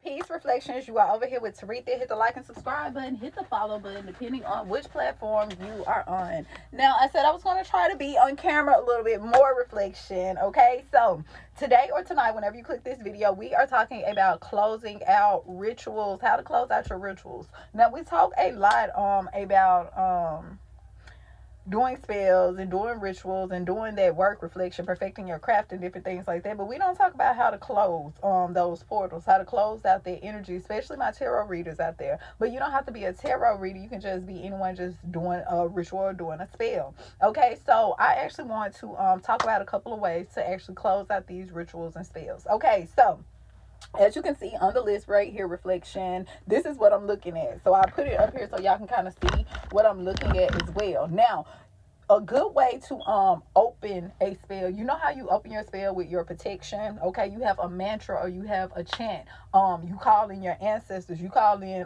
Peace Reflections. You are over here with Taretha. Hit the like and subscribe button. Hit the follow button, depending on which platform you are on. Now, I said I was going to try to be on camera a little bit more reflection. Okay, so today or tonight, whenever you click this video, we are talking about closing out rituals. How to close out your rituals. Now, we talk a lot about doing spells and doing rituals and doing that work reflection, perfecting your craft and different things like that, but we don't talk about how to close those portals, how to close out their energy, especially my tarot readers out there. But you don't have to be a tarot reader. You can just be anyone just doing a ritual or doing a spell. Okay, so I actually want to talk about a couple of ways to actually close out these rituals and spells. Okay, so as you can see on the list right here, reflection, this is what I'm looking at. So I put it up here so y'all can kind of see what I'm looking at as well. Now, a good way to open a spell, you know how you open your spell with your protection. Okay, you have a mantra or you have a chant. You call in your ancestors, you call in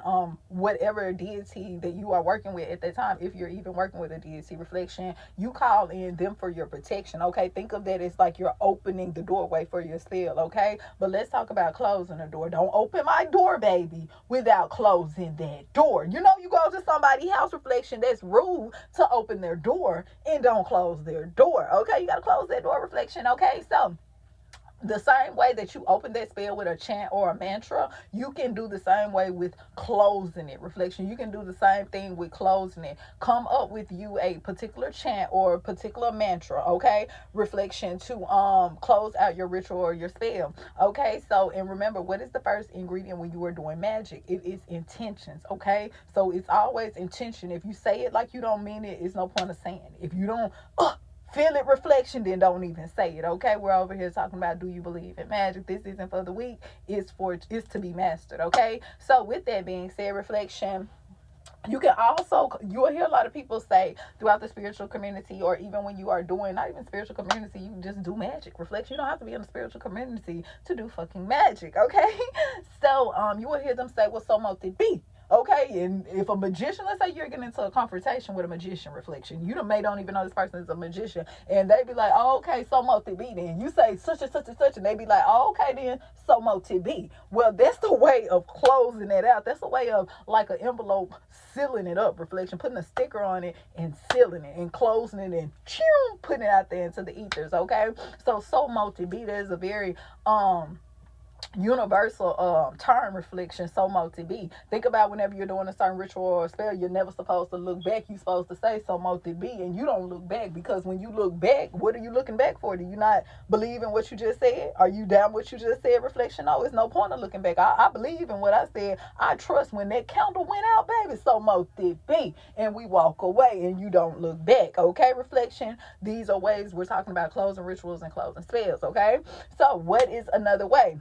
whatever deity that you are working with at that time. If you're even working with a deity, reflection, you call in them for your protection. Okay, think of that as like you're opening the doorway for your spell. Okay, but let's talk about closing the door. Don't open my door, baby, without closing that door. You know, you go to somebody's house, reflection, that's rude to open their door and don't close their door. Okay, you got to close that door, reflection. Okay, so the same way that you open that spell with a chant or a mantra, you can do the same way with closing it, reflection. You can do the same thing with closing it. Come up with you a particular chant or a particular mantra, okay, reflection, to close out your ritual or your spell. Okay, so, and remember, what is the first ingredient when you are doing magic? It is intentions. Okay, so it's always intention. If you say it like you don't mean it, it's no point of saying it. If you don't feel it, reflection, then don't even say it. Okay, we're over here talking about, do you believe in magic? This isn't for the weak, it's to be mastered. Okay, so with that being said, reflection, you can also, you'll hear a lot of people say throughout the spiritual community, or even when you are doing, not even spiritual community, you just do magic, reflection. You don't have to be in a spiritual community to do fucking magic. Okay, so you will hear them say, well, so mote it be. Okay, and if a magician, let's say you're getting into a confrontation with a magician, reflection, you don't even know this person is a magician, and they be like, oh, okay, so mote it be then. You say such and such and such, and they be like, oh, okay then, so mote it be. Well, that's the way of closing it out. That's the way of, like an envelope, sealing it up, reflection, putting a sticker on it and sealing it and closing it and putting it out there into the ethers. Okay, so mote it be, there's a very universal term, reflection, so mote be. Think about whenever you're doing a certain ritual or spell, you're never supposed to look back. You're supposed to say so mote be, and you don't look back, because when you look back, what are you looking back for? Do you not believe in what you just said? Are you down what you just said, reflection? No, it's no point of looking back. I believe in what I said. I trust. When that candle went out, baby, so mote be, and we walk away and you don't look back. Okay, reflection, these are ways we're talking about closing rituals and closing spells. Okay, so what is another way?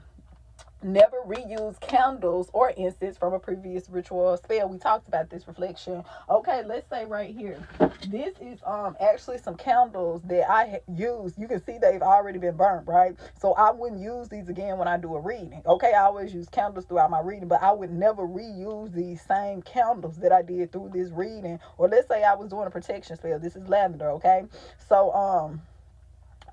Never reuse candles or incense from a previous ritual or spell. We talked about this, reflection. Okay, let's say right here, this is actually some candles that I used. You can see they've already been burnt, right? So I wouldn't use these again when I do a reading. Okay, I always use candles throughout my reading, but I would never reuse these same candles that I did through this reading. Or let's say I was doing a protection spell. This is lavender. Okay, so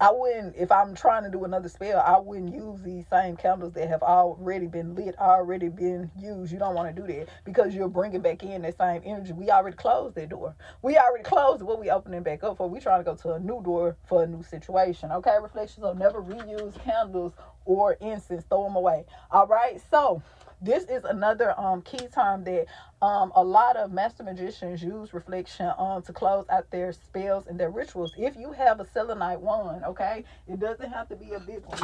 I wouldn't, if I'm trying to do another spell, I wouldn't use these same candles that have already been lit, already been used. You don't want to do that, because you're bringing back in that same energy. We already closed that door. We already closed it. What we opening back up for? We trying to go to a new door for a new situation. Okay, reflections. So never reuse candles or incense. Throw them away. All right. So this is another key term that a lot of master magicians use, reflection, to close out their spells and their rituals. If you have a selenite wand, okay, it doesn't have to be a big one.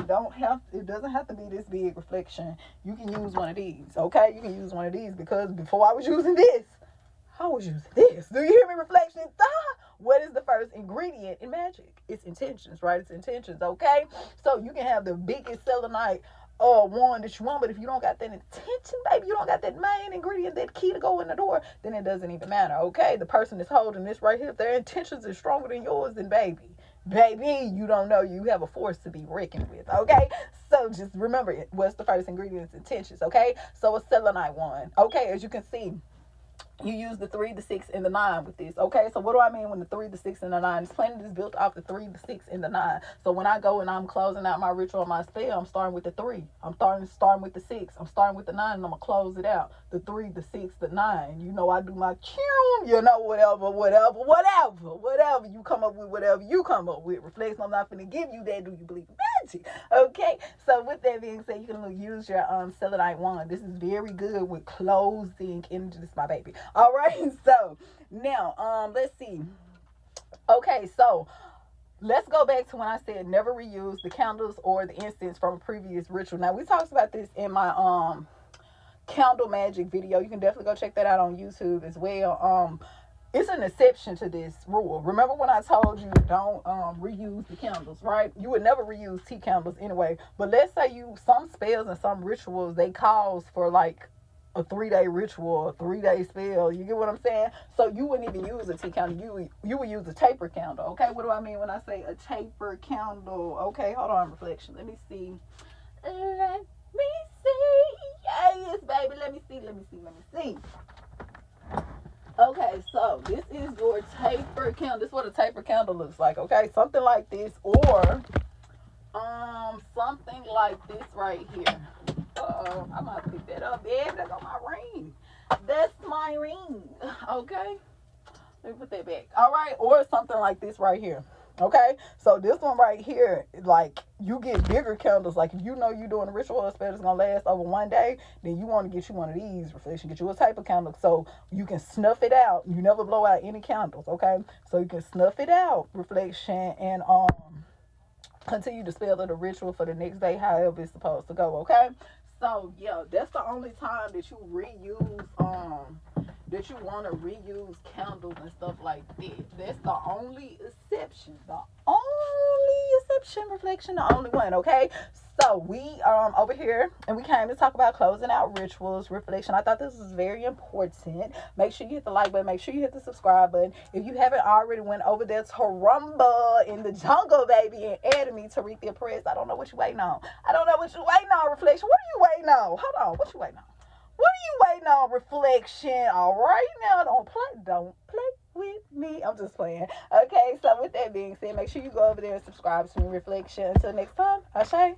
It doesn't have to be this big, reflection. You can use one of these. Okay, you can use one of these, because before I was using this, I was using this. Do you hear me, reflection? What is the first ingredient in magic? It's intentions, right? It's intentions. Okay, so you can have the biggest selenite one that you want, but if you don't got that intention, baby, you don't got that main ingredient, that key to go in the door, then it doesn't even matter. Okay, the person is holding this right here, if their intentions are stronger than yours, then baby, you don't know, you have a force to be reckoned with. Okay, so just remember it. What's the first ingredient? It's intentions. Okay, so a selenite one. Okay, as you can see, you use the 3, the 6, and the 9 with this. Okay, so what do I mean when the 3, the 6, and the 9? This planet is built off the 3, the 6, and the 9. So when I go and I'm closing out my ritual, my spell, I'm starting with the 3. I'm starting with the 6. I'm starting with the 9, and I'm gonna close it out. The 3, the 6, the 9. You know, I do my whatever. You come up with whatever you come up with. Reflection, I'm not gonna give you that. Do you believe in magic? Okay. So with that being said, you can use your selenite wand. This is very good with closing energy. This is my baby. All right, so now let's see. Okay, so let's go back to when I said never reuse the candles or the incense from a previous ritual. Now we talked about this in my candle magic video. You can definitely go check that out on YouTube as well. It's an exception to this rule. Remember when I told you don't reuse the candles, right? You would never reuse tea candles anyway. But let's say some spells and some rituals, they calls for like a 3-day ritual, a 3-day spell. You get what I'm saying? So you wouldn't even use a tea candle. You would use a taper candle. Okay, what do I mean when I say a taper candle? Okay, hold on, reflection. Let me see. Let me see. Yes, baby. Let me see. Okay, so this is your taper candle. This is what a taper candle looks like. Okay, something like this, or something like this right here. I'm gonna pick that up, babe. That's on my ring. That's my ring. Okay, let me put that back. All right, or something like this right here. Okay, so this one right here, like, you get bigger candles. Like, if you know you're doing a ritual spell that's gonna last over 1 day, then you want to get you one of these, reflection. Get you a type of candle so you can snuff it out. You never blow out any candles. Okay, so you can snuff it out, reflection, and continue to spell the ritual for the next day, however it's supposed to go. Okay, so yeah, that's the only time that you want to reuse candles and stuff like that. That's the only exception. Reflection, the only one. Okay, so we over here, and we came to talk about closing out rituals, reflection. I thought this was very important. Make sure you hit the like button. Make sure you hit the subscribe button. If you haven't already went over there to Rumble in the Jungle, baby, and added me to Rethia Press, I don't know what you waiting on. Reflection. What are you waiting on? Hold on. What you waiting on? What are you waiting on, reflection? All right, now don't play with me. I'm just playing. Okay, so with that being said, make sure you go over there and subscribe to me, reflection. Until next time, Ashe.